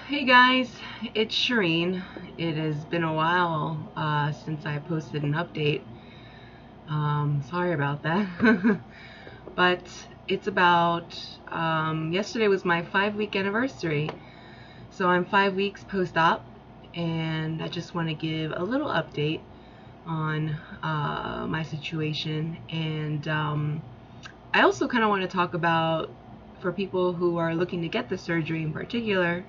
Hey guys, it's Shireen. It has been a while since I posted an update. Sorry about that. But it's about, yesterday was my 5-week anniversary. So I'm 5 weeks post-op, and I just want to give a little update on my situation. And I also kind of want to talk about, for people who are looking to get the surgery in particular,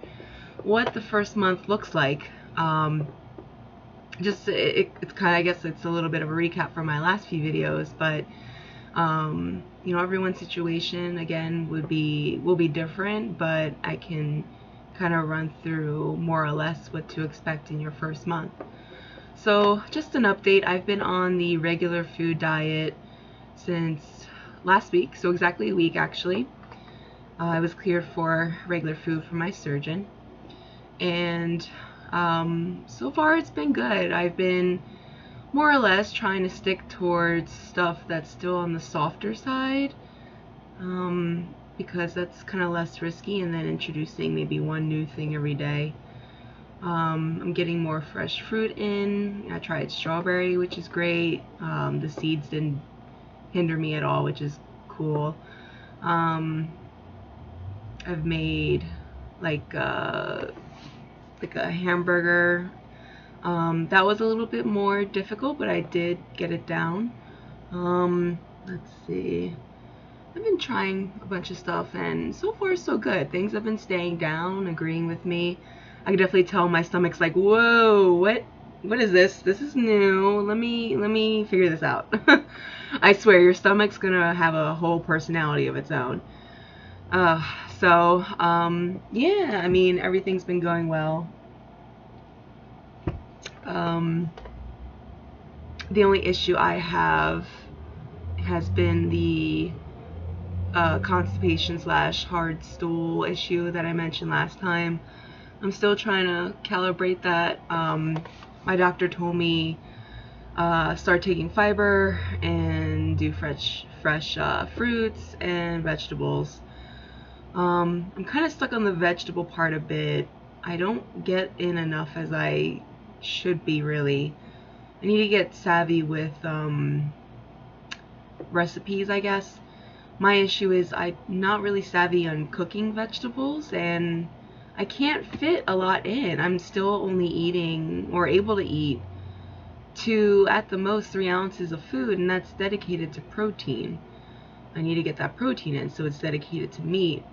what the first month looks like. It's kind of, I guess it's a little bit of a recap from my last few videos, but everyone's situation again will be different, but I can kind of run through more or less what to expect in your first month. So just an update, I've been on the regular food diet since last week, so exactly a week actually. I was cleared for regular food from my surgeon, and so far it's been good. I've been more or less trying to stick towards stuff that's still on the softer side, because that's kind of less risky, and then introducing maybe one new thing every day. I'm getting more fresh fruit in. I tried strawberry, which is great. The seeds didn't hinder me at all, which is cool. I've made like a hamburger. That was a little bit more difficult, but I did get it down. Let's see. I've been trying a bunch of stuff, and so far so good. Things have been staying down, agreeing with me. I can definitely tell my stomach's like, whoa, what is this? This is new. Let me figure this out. I swear, your stomach's gonna have a whole personality of its own. Uh, yeah, I mean, everything's been going well. Um, the only issue I have has been the constipation / hard stool issue that I mentioned last time. I'm still trying to calibrate that. My doctor told me start taking fiber and do fresh fruits and vegetables. I'm kind of stuck on the vegetable part a bit. I don't get in enough as I should be, really. I need to get savvy with recipes, I guess. My issue is I'm not really savvy on cooking vegetables, and I can't fit a lot in. I'm still only eating, or able to eat, 2 at the most 3 ounces of food, and that's dedicated to protein. I need to get that protein in, so it's dedicated to meat.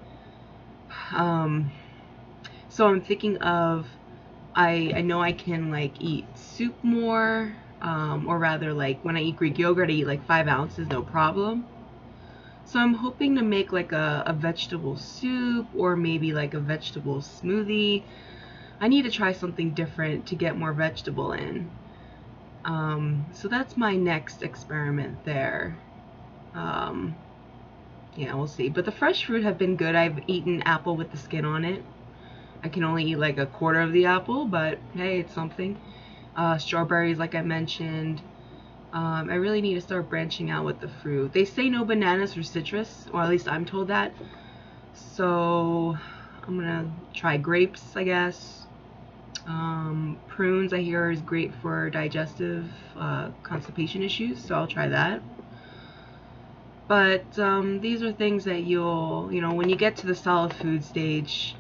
So I'm thinking of, I know I can like eat soup more, or rather, like when I eat Greek yogurt, I eat like 5 ounces, no problem. So I'm hoping to make like a vegetable soup, or maybe like a vegetable smoothie. I need to try something different to get more vegetable in. So that's my next experiment there. Yeah, we'll see. But the fresh fruit have been good. I've eaten apple with the skin on it. I can only eat like a quarter of the apple, but hey, it's something. Strawberries, like I mentioned. I really need to start branching out with the fruit. They say no bananas or citrus, or at least I'm told that. So I'm gonna try grapes, I guess. Prunes, I hear, is great for digestive constipation issues, so I'll try that. But these are things that when you get to the solid food stage,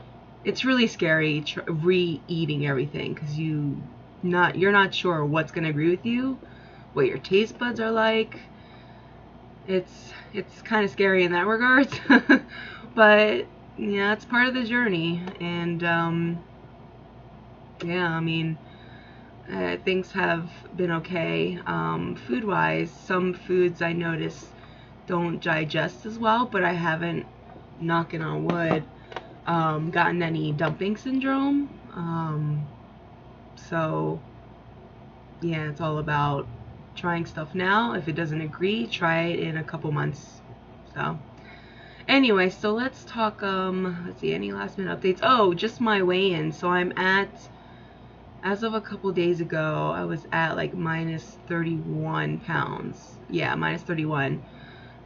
it's really scary re-eating everything, because you're not sure what's gonna agree with you, what your taste buds are like. It's kind of scary in that regard. But yeah, it's part of the journey. And yeah, I mean, things have been okay. Food wise, some foods I notice don't digest as well, but I haven't, knocking on wood, gotten any dumping syndrome. So yeah, it's all about trying stuff now. If it doesn't agree, try it in a couple months. So anyway, so let's talk, let's see, any last minute updates? Oh, just my weigh-in. So I'm at, as of a couple days ago, I was at like minus 31 pounds. Yeah, minus 31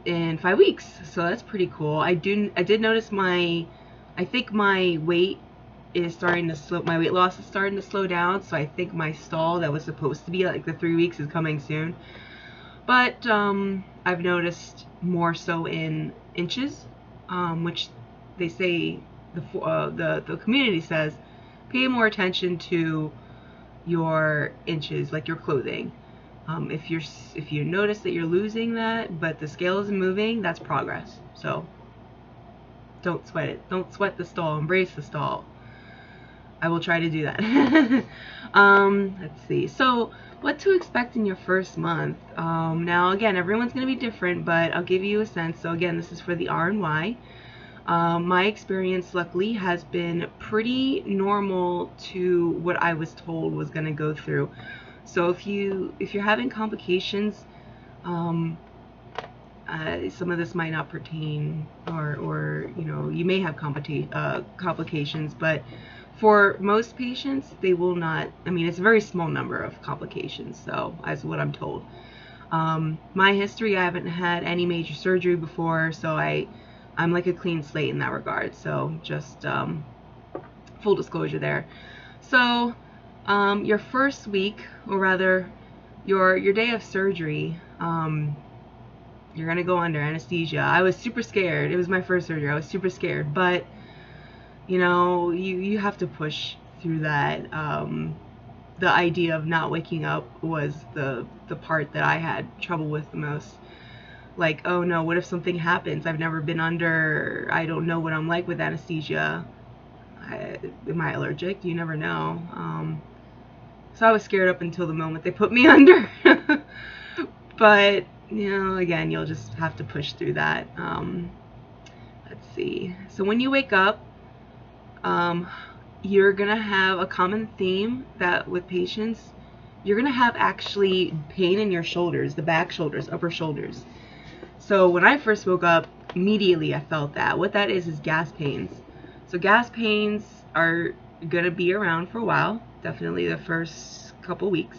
in 5 weeks. So that's pretty cool. I did notice I think my weight is starting to slow. My weight loss is starting to slow down. So I think my stall that was supposed to be like the 3 weeks is coming soon. But I've noticed more so in inches, which they say the community says pay more attention to your inches, like your clothing. If you notice that you're losing that, but the scale isn't moving, that's progress. So don't sweat it. Don't sweat the stall. Embrace the stall. I will try to do that. Let's see. So what to expect in your first month. Now, again, everyone's going to be different, but I'll give you a sense. So again, this is for the R and Y. My experience, luckily, has been pretty normal to what I was told was going to go through. So if you're having complications, some of this might not pertain, or you may have complications, but for most patients, they will not. I mean, it's a very small number of complications, so as what I'm told. My history, I haven't had any major surgery before, so I'm like a clean slate in that regard. So just full disclosure there. So your first week, or rather your day of surgery, you're gonna go under anesthesia. I was super scared. It was my first surgery. I was super scared, but you have to push through that. The idea of not waking up was the part that I had trouble with the most. Like, oh no, what if something happens? I've never been under. I don't know what I'm like with anesthesia. Am I allergic? You never know. So I was scared up until the moment they put me under. But again, you'll just have to push through that. Let's see. So when you wake up, you're gonna have a common theme that with patients, you're gonna have actually pain in your shoulders, the back shoulders, upper shoulders. So when I first woke up, immediately I felt that. What that is gas pains. So gas pains are gonna be around for a while, definitely the first couple weeks.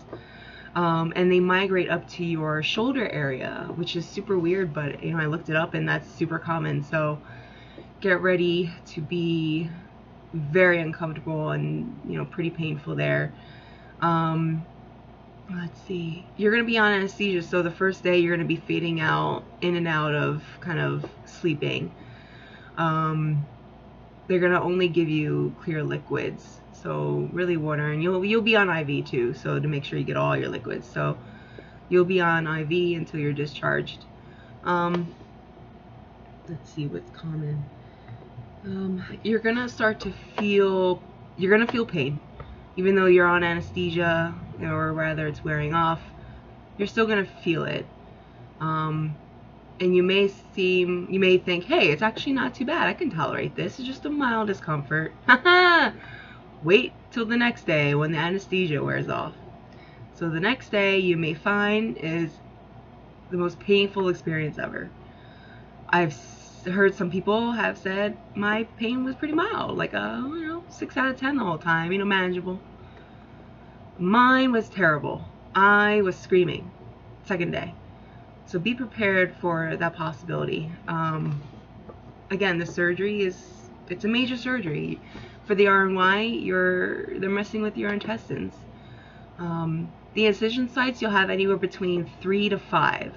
And they migrate up to your shoulder area, which is super weird, but I looked it up and that's super common. So get ready to be very uncomfortable and pretty painful there. Let's see. You're going to be on anesthesia, so the first day you're going to be fading out, in and out of kind of sleeping. They're going to only give you clear liquids, so really water, and you'll be on IV too, so to make sure you get all your liquids. So you'll be on IV until you're discharged. Let's see what's common. You're going to start to feel pain. Even though you're on anesthesia, or rather it's wearing off, you're still going to feel it. And you may think, hey, it's actually not too bad. I can tolerate this. It's just a mild discomfort. Wait till the next day when the anesthesia wears off. So the next day you may find is the most painful experience ever. I've heard some people have said my pain was pretty mild, like 6 out of 10 the whole time, manageable. Mine was terrible. I was screaming second day. So be prepared for that possibility. Again, the surgery it's a major surgery. For the R&Y, they're messing with your intestines. The incision sites, you'll have anywhere between 3 to 5.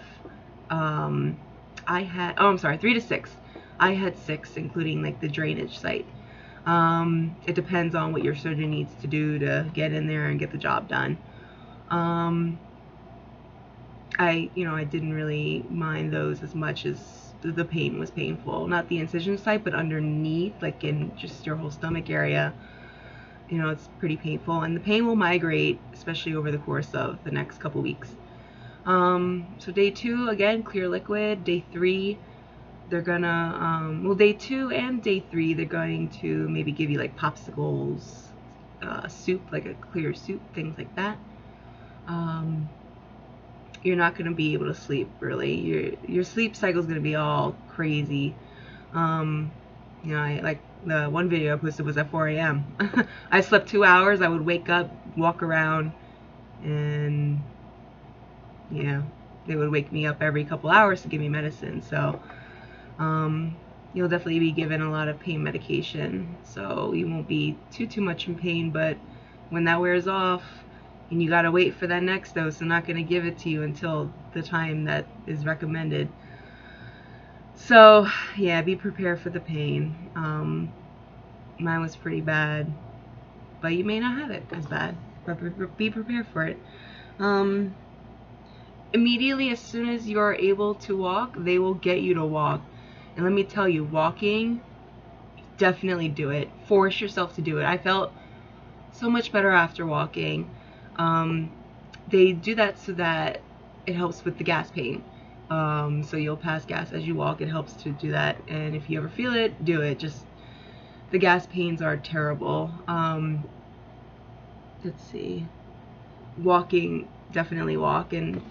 3 to 6. I had 6, including like the drainage site. It depends on what your surgeon needs to do to get in there and get the job done. I didn't really mind those as much as the pain was painful. Not the incision site, but underneath, like in just your whole stomach area. It's pretty painful, and the pain will migrate, especially over the course of the next couple weeks. So day 2, again, clear liquid. Day 3, they're gonna, day 2 and day 3, they're going to maybe give you like popsicles, soup, like a clear soup, things like that. You're not going to be able to sleep, really. Your sleep cycle is going to be all crazy. I like the one video I posted was at 4 a.m. I slept 2 hours. I would wake up, walk around, and they would wake me up every couple hours to give me medicine. So you'll definitely be given a lot of pain medication, so you won't be too much in pain. But when that wears off and you gotta wait for that next dose, I'm not gonna give it to you until the time that is recommended. So yeah, be prepared for the pain. Mine was pretty bad, but you may not have it as bad, but be prepared for it. Immediately, as soon as you're able to walk, they will get you to walk. And let me tell you, walking, definitely do it. Force yourself to do it. I felt so much better after walking. They do that so that it helps with the gas pain. So you'll pass gas as you walk. It helps to do that. And if you ever feel it, do it. Just the gas pains are terrible. Let's see. Walking, definitely walk, and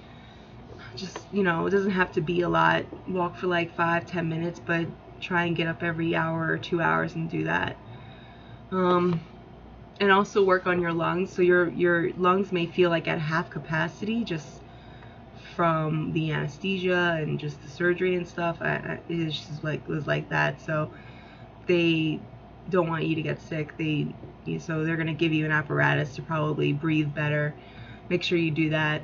just, it doesn't have to be a lot. Walk for like 5-10 minutes, but try and get up every hour or 2 hours and do that. And also work on your lungs. So your lungs may feel like at half capacity just from the anesthesia and just the surgery and stuff. It was like that. So they don't want you to get sick. So they're gonna give you an apparatus to probably breathe better. Make sure you do that.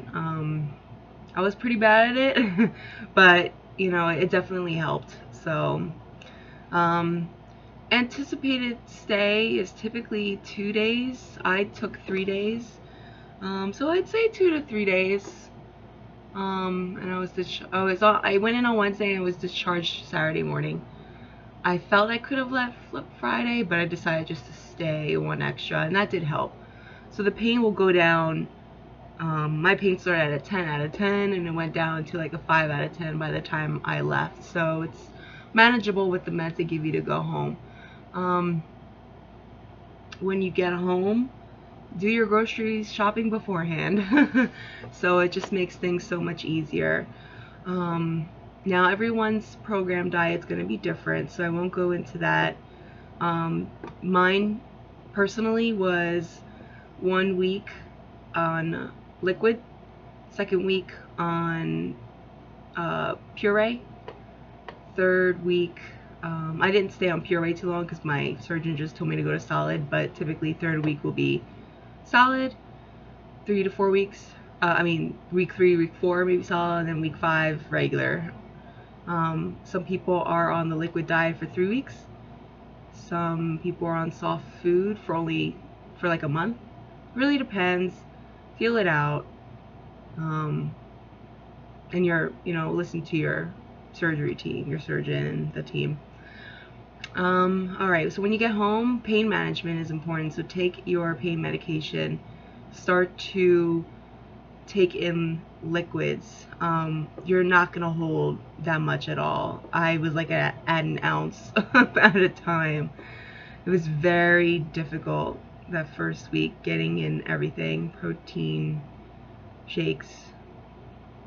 I was pretty bad at it, but it definitely helped. So anticipated stay is typically 2 days. I took 3 days, so I'd say 2 to 3 days. And I went in on Wednesday and was discharged Saturday morning. I felt I could have left Friday, but I decided just to stay one extra, and that did help. So the pain will go down. My pain started at a 10 out of 10, and it went down to like a 5 out of 10 by the time I left. So it's manageable with the meds they give you to go home. When you get home, do your groceries shopping beforehand. So it just makes things so much easier. Now everyone's program diet's going to be different, so I won't go into that. Mine personally was 1 week on liquid, second week on puree, third week I didn't stay on puree too long because my surgeon just told me to go to solid, but typically third week will be solid, 3 to 4 weeks. Week 3, week 4 maybe solid, and then week 5 regular. Some people are on the liquid diet for 3 weeks. Some people are on soft food for like a month. Really depends. Feel it out. And listen to your surgery team, your surgeon and the team. Alright, so when you get home, pain management is important. So take your pain medication. Start to take in liquids. You're not going to hold that much at all. I was like at an ounce at a time. It was very difficult that first week getting in everything. Protein shakes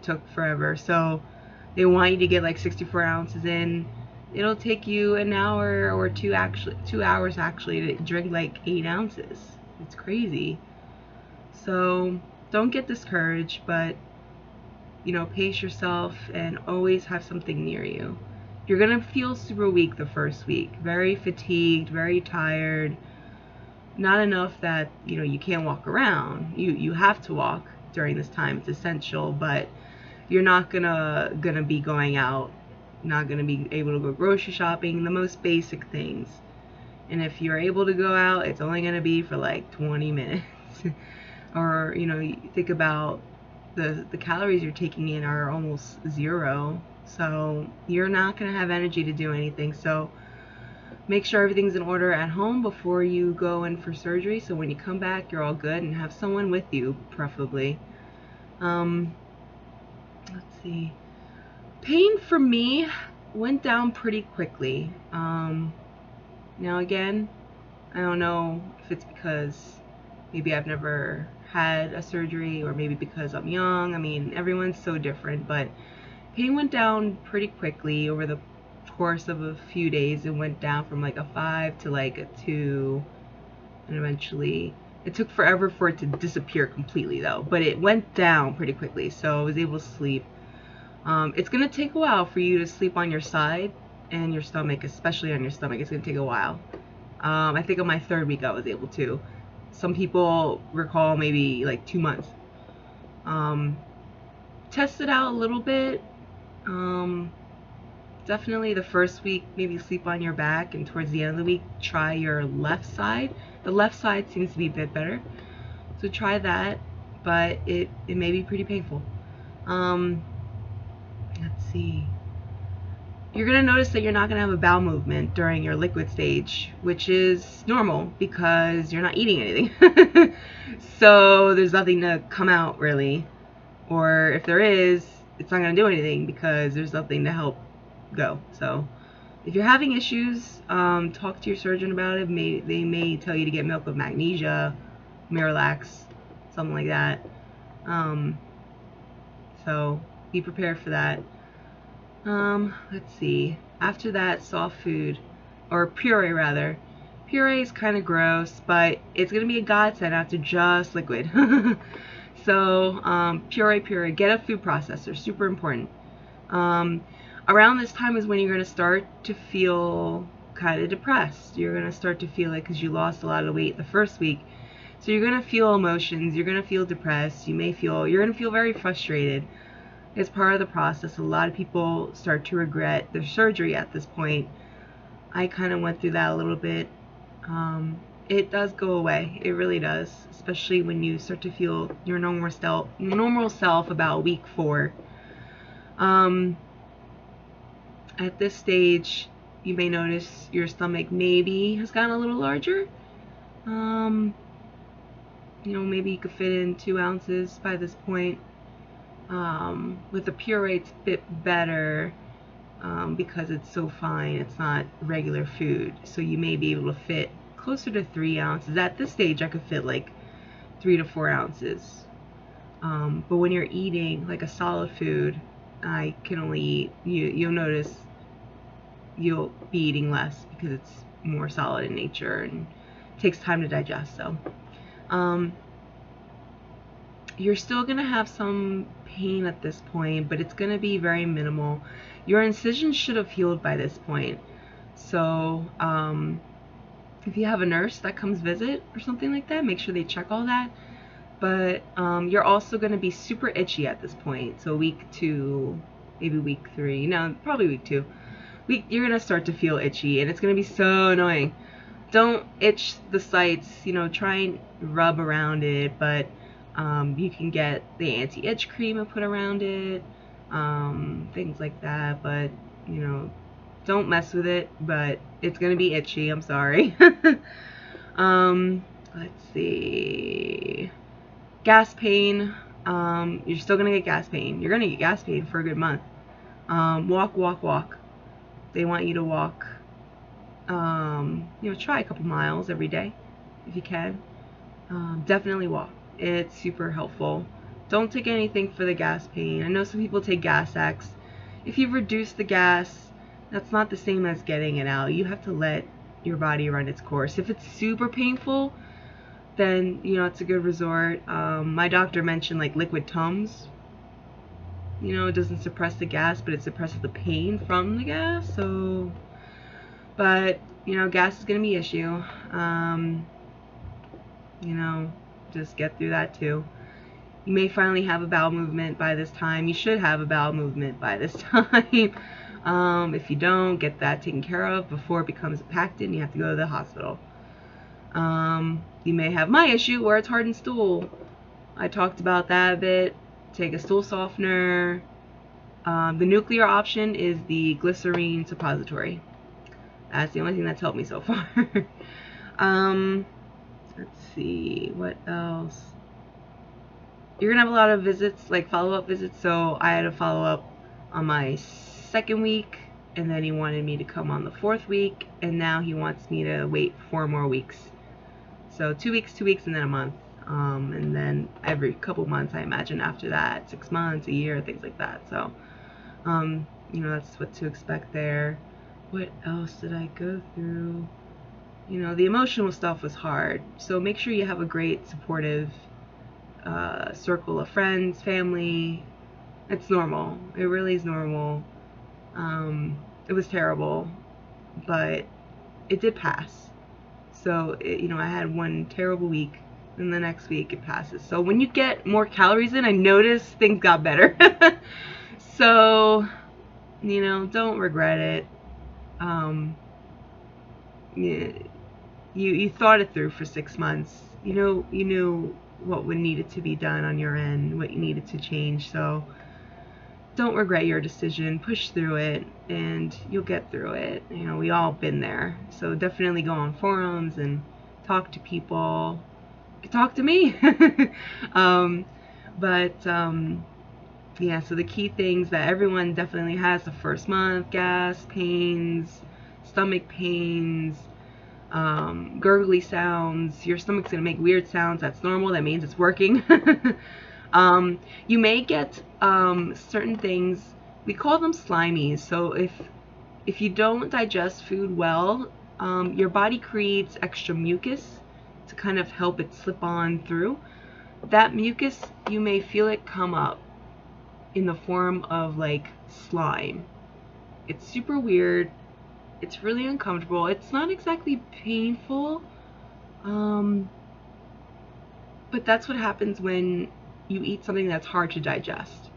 took forever. So they want you to get like 64 ounces in. It'll take you an hour or 2 hours actually to drink like 8 ounces. It's crazy. So don't get discouraged, but pace yourself and always have something near you. You're gonna feel super weak the first week, very fatigued, very tired. Not enough that you can't walk around. You have to walk during this time. It's essential, but you're not gonna be going out, not gonna be able to go grocery shopping, the most basic things. And if you're able to go out, it's only gonna be for like 20 minutes. Or you think about the calories you're taking in are almost zero, so you're not gonna have energy to do anything. So make sure everything's in order at home before you go in for surgery, so when you come back you're all good, and have someone with you preferably. Let's see. Pain for me went down pretty quickly. Now again, I don't know if it's because maybe I've never had a surgery, or maybe because I'm young. Everyone's so different, but pain went down pretty quickly over the course of a few days. It went down from like a 5 to like a 2, and eventually it took forever for it to disappear completely though, but it went down pretty quickly, so I was able to sleep. It's gonna take a while for you to sleep on your side. and your stomach, especially on your stomach. It's going to take a while. I think on my 3rd week I was able to. Some people recall maybe like 2 months. Test it out a little bit. Definitely the first week, maybe sleep on your back, and towards the end of the week, try your left side. The left side seems to be a bit better, so try that, but it may be pretty painful. Let's see. You're going to notice that you're not going to have a bowel movement during your liquid stage, which is normal because you're not eating anything. So there's nothing to come out really. Or if there is, it's not going to do anything because there's nothing to help go. So if you're having issues, talk to your surgeon about it. They may tell you to get milk with magnesia, Miralax, something like that. So be prepared for that. Let's see. After that, soft food, or puree rather. Puree is kind of gross, but it's going to be a godsend after just liquid. So, puree, get a food processor, super important. Around this time is when you're going to start to feel kind of depressed. You're going to start to feel it because you lost a lot of weight the first week. So you're going to feel emotions, you're going to feel depressed, you're going to feel very frustrated. It's part of the process. A lot of people start to regret their surgery at this point. I kind of went through that a little bit. It does go away. It really does, especially when you start to feel your normal self about week 4. At this stage, you may notice your stomach maybe has gotten a little larger. Maybe you could fit in 2 ounces by this point. With the puree, it's a bit better because it's so fine. It's not regular food, so you may be able to fit closer to 3 ounces. At this stage, I could fit like 3 to 4 ounces. But when you're eating like a solid food, I can only eat. You'll notice you'll be eating less because it's more solid in nature and it takes time to digest. So, you're still going to have some pain at this point, but it's going to be very minimal. Your incisions should have healed by this point. So if you have a nurse that comes visit or something like that, make sure they check all that. But you're also going to be super itchy at this point. So week 2, maybe week 3, no, probably week 2. You're going to start to feel itchy, and it's going to be so annoying. Don't itch the sites, try and rub around it, but you can get the anti-itch cream and put around it, things like that, but don't mess with it, but it's gonna be itchy, I'm sorry. Let's see, gas pain. You're still gonna get gas pain. You're gonna get gas pain for a good month. Walk. They want you to walk, try a couple miles every day if you can. Definitely walk. It's super helpful. Don't take anything for the gas pain. I know some people take Gas X. If you've reduced the gas, that's not the same as getting it out. You have to let your body run its course. If it's super painful, then it's a good resort. My doctor mentioned like liquid Tums. It doesn't suppress the gas, but it suppresses the pain from the gas. So, but gas is gonna be an issue. Just get through that too. You may finally have a bowel movement by this time. You should have a bowel movement by this time. If you don't, get that taken care of before it becomes a pactin and you have to go to the hospital. You may have my issue where it's hardened stool. I talked about that a bit. Take a stool softener. The nuclear option is the glycerine suppository. That's the only thing that's helped me so far. Let's see, what else? You're gonna have a lot of visits, like follow-up visits. So I had a follow-up on my 2nd week, and then he wanted me to come on the 4th week, and now he wants me to wait 4 more weeks. So 2 weeks, and then a month. And then every couple months, I imagine after that, 6 months, a year, things like that. So, that's what to expect there. What else did I go through? The emotional stuff was hard. So make sure you have a great supportive circle of friends, family. It's normal. It really is normal. It was terrible, but it did pass. So, I had one terrible week, and the next week it passes. So when you get more calories in, I noticed things got better. So, don't regret it. Yeah, you thought it through for 6 months. You knew what would needed to be done on your end, what you needed to change. So don't regret your decision. Push through it, and you'll get through it. We all been there. So definitely go on forums and talk to people. You can talk to me. um, but yeah. So the key things that everyone definitely has the first month: gas, pains, stomach pains, gurgly sounds. Your stomach's gonna make weird sounds. That's normal. That means it's working. You may get certain things. We call them slimies. So if you don't digest food well, your body creates extra mucus to kind of help it slip on through. That mucus, you may feel it come up in the form of like slime. It's super weird. It's really uncomfortable. It's not exactly painful, but that's what happens when you eat something that's hard to digest.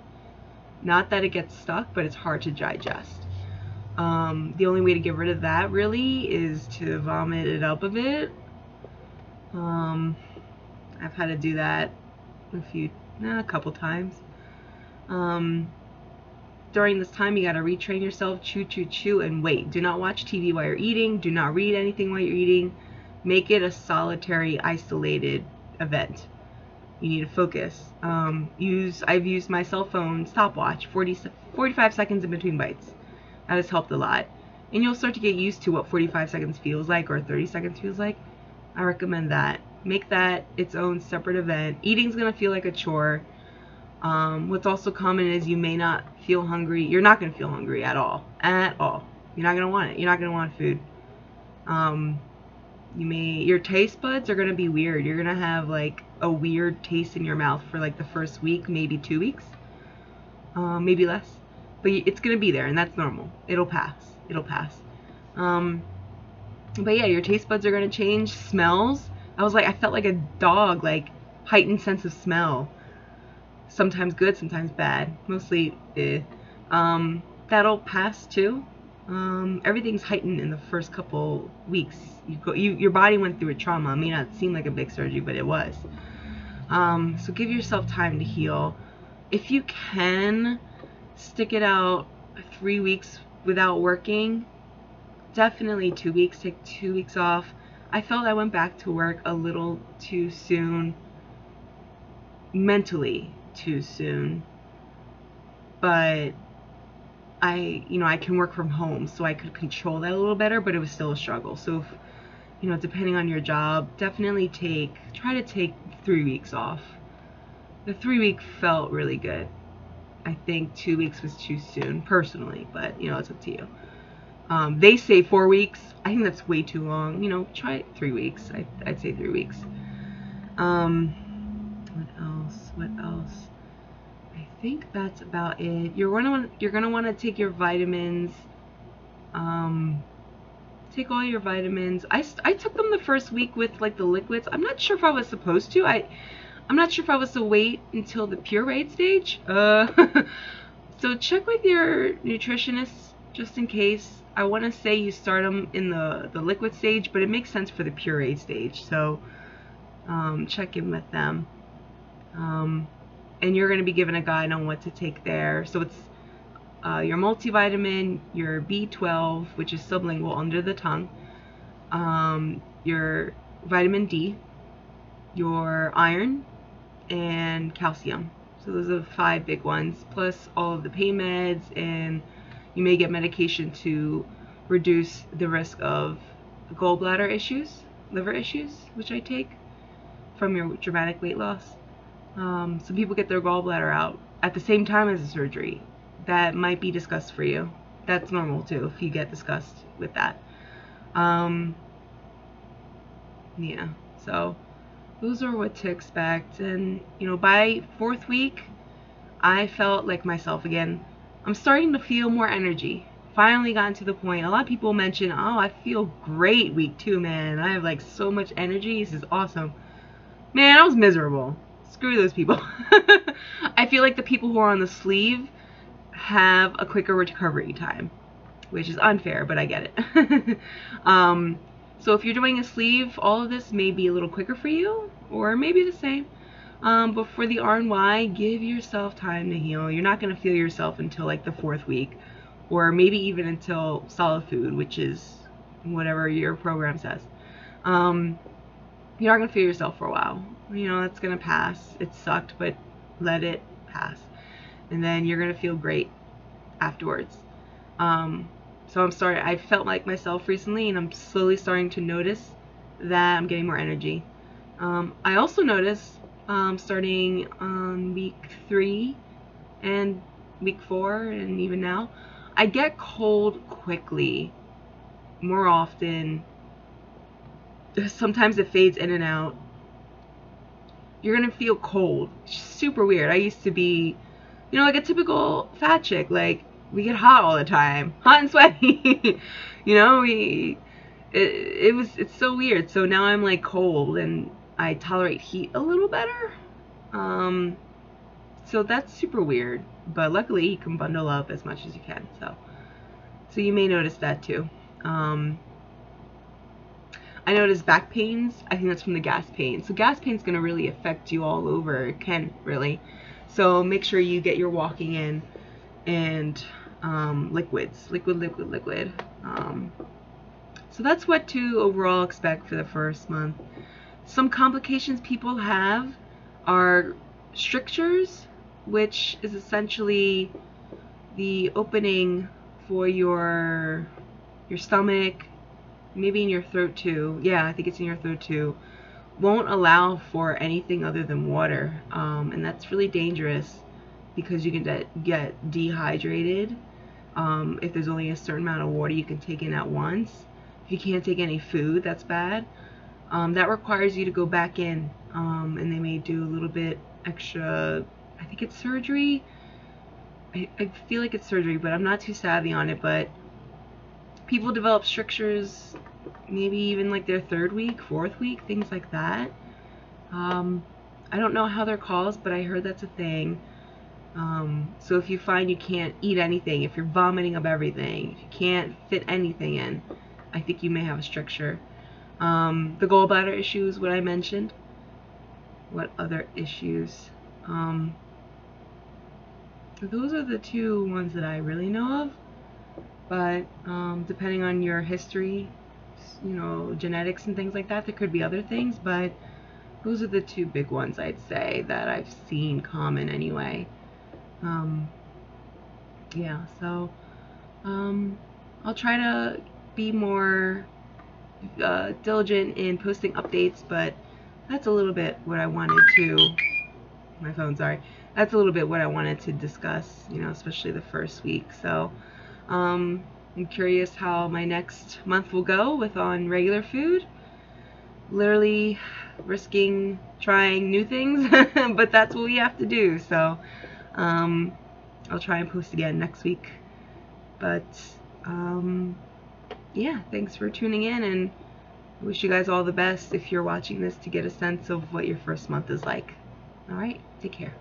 Not that it gets stuck, but it's hard to digest. The only way to get rid of that really is to vomit it up a bit. I've had to do that a couple times. During this time, you gotta retrain yourself, chew, and wait. Do not watch TV while you're eating. Do not read anything while you're eating. Make it a solitary, isolated event. You need to focus. I've used my cell phone stopwatch, 45 seconds in between bites. That has helped a lot. And you'll start to get used to what 45 seconds feels like or 30 seconds feels like. I recommend that. Make that its own separate event. Eating's gonna feel like a chore. What's also common is you may not feel hungry. You're not gonna feel hungry at all. At all. You're not gonna want it. You're not gonna want food. Your taste buds are gonna be weird. You're gonna have like a weird taste in your mouth for like the first week, maybe 2 weeks, maybe less. But it's gonna be there, and that's normal. It'll pass. But yeah, your taste buds are gonna change. Smells. I felt like a dog, like heightened sense of smell. Sometimes good, sometimes bad. Mostly, that'll pass too. Everything's heightened in the first couple weeks. Your body went through a trauma. It may not seem like a big surgery, but it was. So give yourself time to heal. If you can stick it out 3 weeks without working, definitely 2 weeks. Take 2 weeks off. I felt I went back to work a little too soon, mentally too soon, but I can work from home, so I could control that a little better, but it was still a struggle. So if, depending on your job, definitely try to take 3 weeks off. The 3 week felt really good. I think 2 weeks was too soon, personally, but it's up to you. They say 4 weeks. I think that's way too long. Try 3 weeks. I'd say 3 weeks. What else? I think that's about it. You're gonna want to take your vitamins. Take all your vitamins. I took them the first week with like the liquids. I'm not sure if I was supposed to. I'm not sure if I was to wait until the pureed stage. So check with your nutritionist just in case. I want to say you start them in the liquid stage, but it makes sense for the pureed stage. So check in with them. And you're going to be given a guide on what to take there. So it's your multivitamin, your B12, which is sublingual under the tongue, your vitamin D, your iron, and calcium. So those are the 5 big ones, plus all of the pain meds, and you may get medication to reduce the risk of gallbladder issues, liver issues, which I take from your dramatic weight loss. Some people get their gallbladder out at the same time as the surgery. That might be discussed for you. That's normal too if you get discussed with that. Yeah, so those are what to expect. And by 4th week, I felt like myself again. I'm starting to feel more energy. finally gotten to the point. A lot of people mention, oh, I feel great week 2, man. I have like so much energy. This is awesome. Man, I was miserable. Screw those people. I feel like the people who are on the sleeve have a quicker recovery time, which is unfair, but I get it. So if you're doing a sleeve, all of this may be a little quicker for you, or maybe the same. But for the R&Y, give yourself time to heal. You're not going to feel yourself until like the 4th week, or maybe even until solid food, which is whatever your program says. You're not going to feel yourself for a while. You know, that's going to pass. It sucked, but let it pass. And then you're going to feel great afterwards. So I felt like myself recently, and I'm slowly starting to notice that I'm getting more energy. I also noticed starting on week 3 and week 4 and even now, I get cold quickly, more often. Sometimes it fades in and out. You're gonna feel cold. Super weird. I used to be, like a typical fat chick. Like, we get hot all the time, hot and sweaty. It's so weird. So now I'm like cold, and I tolerate heat a little better. So that's super weird. But luckily, you can bundle up as much as you can. So you may notice that too. I noticed back pains. I think that's from the gas pain. So gas pain is going to really affect you all over. It can really. So make sure you get your walking in, and liquids. Liquid. So that's what to overall expect for the first month. Some complications people have are strictures, which is essentially the opening for your stomach, maybe in your throat too. Yeah, I think it's in your throat too. Won't allow for anything other than water, and that's really dangerous because you can get dehydrated. If there's only a certain amount of water you can take in at once. If you can't take any food, that's bad. That requires you to go back in, and they may do a little bit extra. I think it's surgery. I feel like it's surgery, but I'm not too savvy on it. But people develop strictures maybe even like their 3rd week, 4th week, things like that. I don't know how they're caused, but I heard that's a thing. So if you find you can't eat anything, if you're vomiting up everything, if you can't fit anything in, I think you may have a stricture. The gallbladder issues, what I mentioned. What other issues? Those are the 2 ones that I really know of. But depending on your history, genetics and things like that, there could be other things. But those are the 2 big ones I'd say that I've seen common anyway. Yeah, so I'll try to be more diligent in posting updates, but that's a little bit what I wanted to. My phone, sorry. That's a little bit what I wanted to discuss, especially the first week. So I'm curious how my next month will go with on regular food. Literally risking trying new things, but that's what we have to do. So I'll try and post again next week. But yeah, thanks for tuning in, and I wish you guys all the best if you're watching this to get a sense of what your first month is like. All right, take care.